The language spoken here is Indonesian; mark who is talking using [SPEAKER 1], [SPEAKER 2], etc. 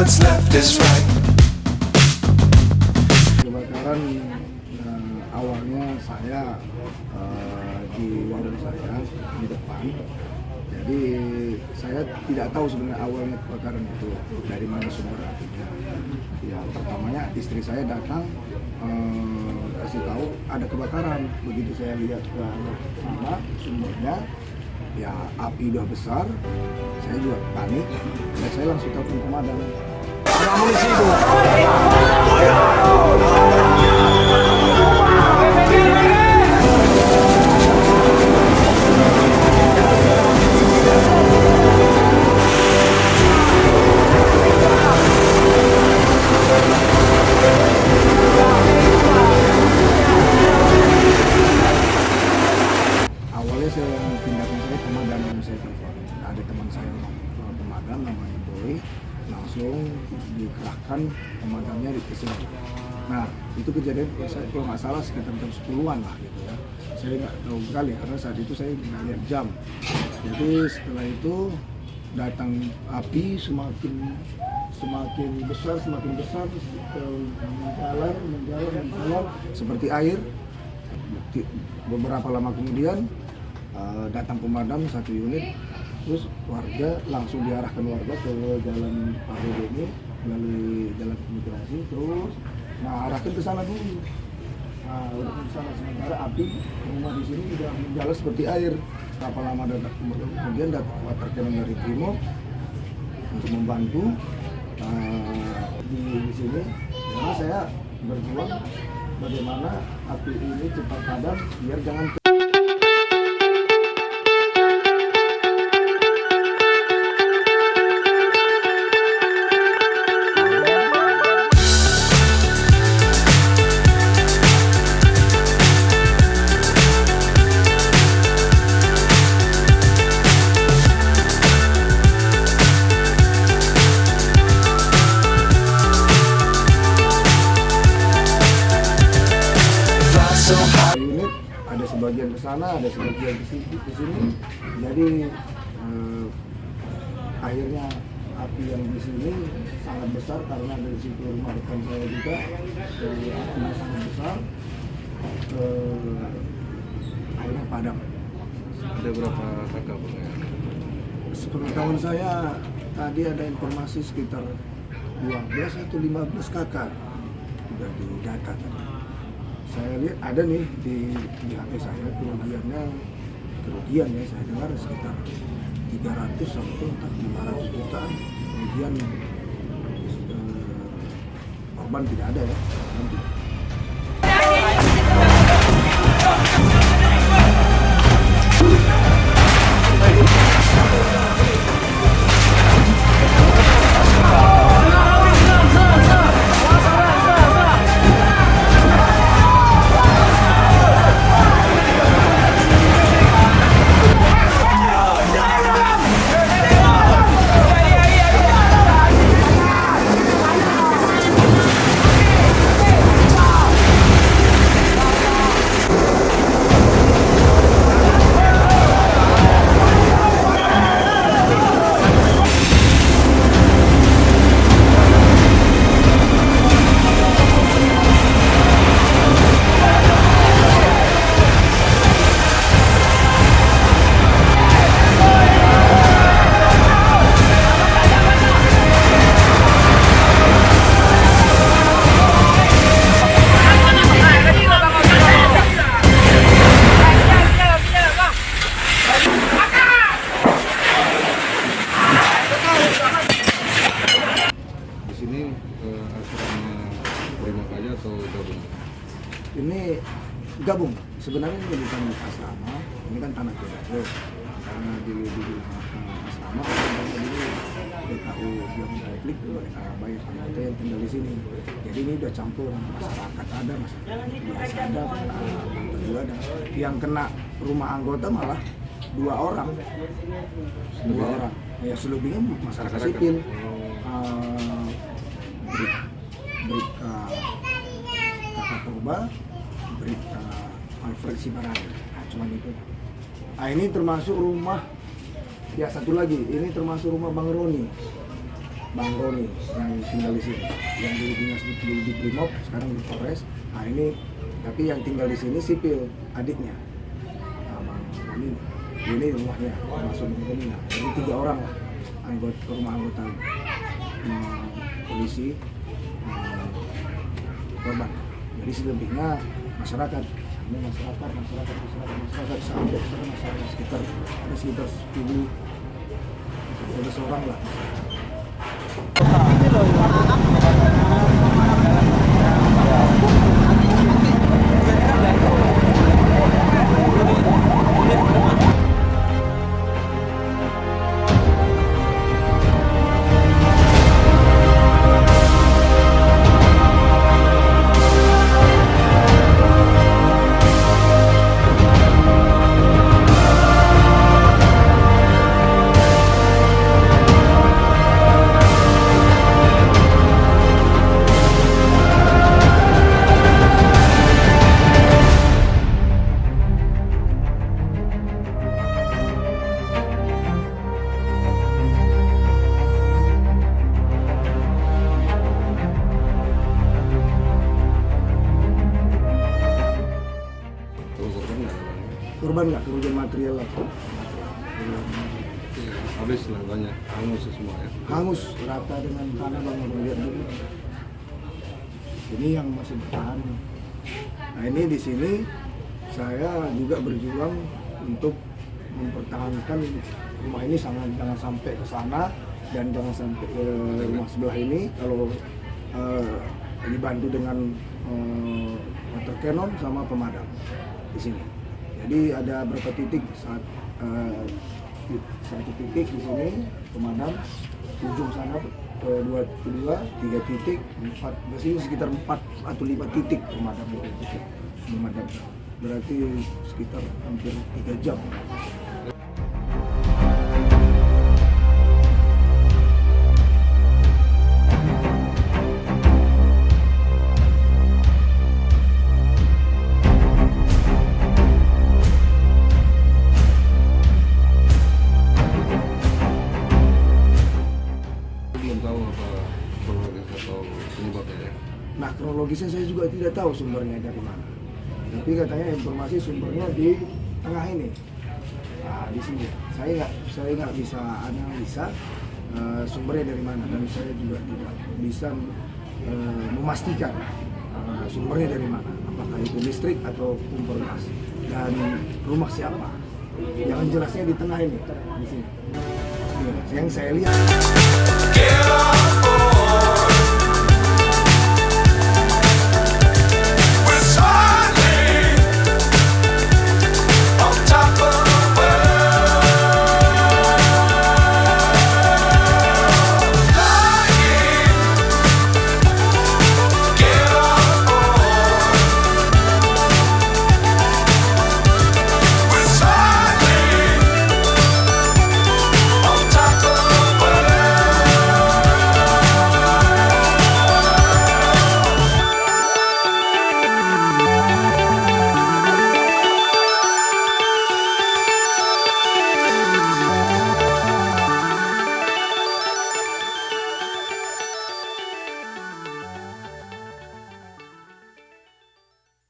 [SPEAKER 1] what's left is right.
[SPEAKER 2] Kebakaran awalnya saya di warung saya di depan. Jadi saya tidak tahu sebenarnya awalnya kebakaran itu dari mana sumber apinya. Ya pertamanya istri saya datang kasih tahu ada kebakaran. Begitu saya lihat ke arah sana sumbernya, ya api udah besar. Saya juga panik dan saya langsung telepon pemadam. Ada amunisi itu. Awalnya saya pindahkan saya pemadam yang saya telepon. Ada teman saya pemadam namanya Boy, langsung dikerahkan pemadamnya di kesini. Nah itu kejadian saya kalau nggak salah sekitar jam 10-an lah gitu ya. Saya nggak tahu sekali karena saat itu saya nggak lihat jam. Jadi setelah itu datang api semakin besar menjalar seperti air. Beberapa lama kemudian datang pemadam satu unit, terus warga langsung diarahkan warga ke jalan Paru ini melalui jalan imigrasi, terus arahkan ke sana dulu. Udah ke sana, sementara api rumah di sini sudah menjalar seperti air. Berapa lama datang kemudian datang water cannon dari Primo untuk membantu di sini. Karena saya berjuang bagaimana api ini cepat padam biar jangan unit, ada sebagian ke sana, ada sebagian ke sini. Jadi akhirnya api yang di sini sangat besar karena dari situ rumah depan saya juga apinya sangat besar. Akhirnya padam.
[SPEAKER 3] Ada berapa kakak Bang?
[SPEAKER 2] Sepengetahuan saya tadi ada informasi sekitar 12 atau 15 kakak sudah didata tadi. Saya lihat ada nih di HP saya kerugian ya saya dengar sekitar 300 sampai 500 jutaan. Kemudian korban tidak ada ya. Nanti. Ini gabung, sebenarnya ini bukan asrama, ini kan tanah Kira. Karena di asrama karena dulu BKU yang konflik banyak anggota yang tinggal di sini. Jadi ini udah campur, masyarakat ada, masyarakat biasa ada, anggota juga ada. Yang kena rumah anggota malah 2 orang. Ya selebihnya masyarakat sipil. Bribka Kakak Purba, Bribka Alfred Sibarani. Cuma itu. Ini termasuk rumah, ya satu lagi, ini termasuk rumah Bang Roni. Bang Roni yang tinggal di sini, yang dulu dinas di Brimob, sekarang di Polres. Nah ini, tapi yang tinggal di sini sipil, adiknya, Bang Roni. Ini rumahnya, masuk Roni. Nah, jadi 3 orang lah, rumah anggota polisi korban. Jadi selebihnya masyarakat. Ini masyarakat sampai masyarakat sekitar ada sekitar 10 orang lah. Korban nggak kerugian material lah.
[SPEAKER 3] Habis lah banyak, hangus semua ya.
[SPEAKER 2] Hangus rata dengan tanah Bang, lihat dulu. Ini yang masih bertahan. Nah ini di sini saya juga berjuang untuk mempertahankan rumah ini, jangan sampai ke sana dan jangan sampai ke rumah sebelah ini. Kalau dibantu dengan water cannon sama pemadam di sini. Jadi ada berapa titik satu titik di sini pemadam, ujung sana kedua 3 titik, 4, masih sekitar 4 atau 5 titik pemadam. Berarti sekitar hampir 3 jam.
[SPEAKER 3] Belum tahu apa kronologis atau penyebabnya ya.
[SPEAKER 2] Nah kronologisnya saya juga tidak tahu sumbernya dari mana. Tapi katanya informasi sumbernya di tengah ini. Nah di sini saya nggak bisa analisa sumbernya dari mana, dan saya juga tidak bisa memastikan sumbernya dari mana. Apakah itu listrik atau kompor gas dan rumah siapa. Yang jelasnya di tengah ini, di sini. Yang saya lihat.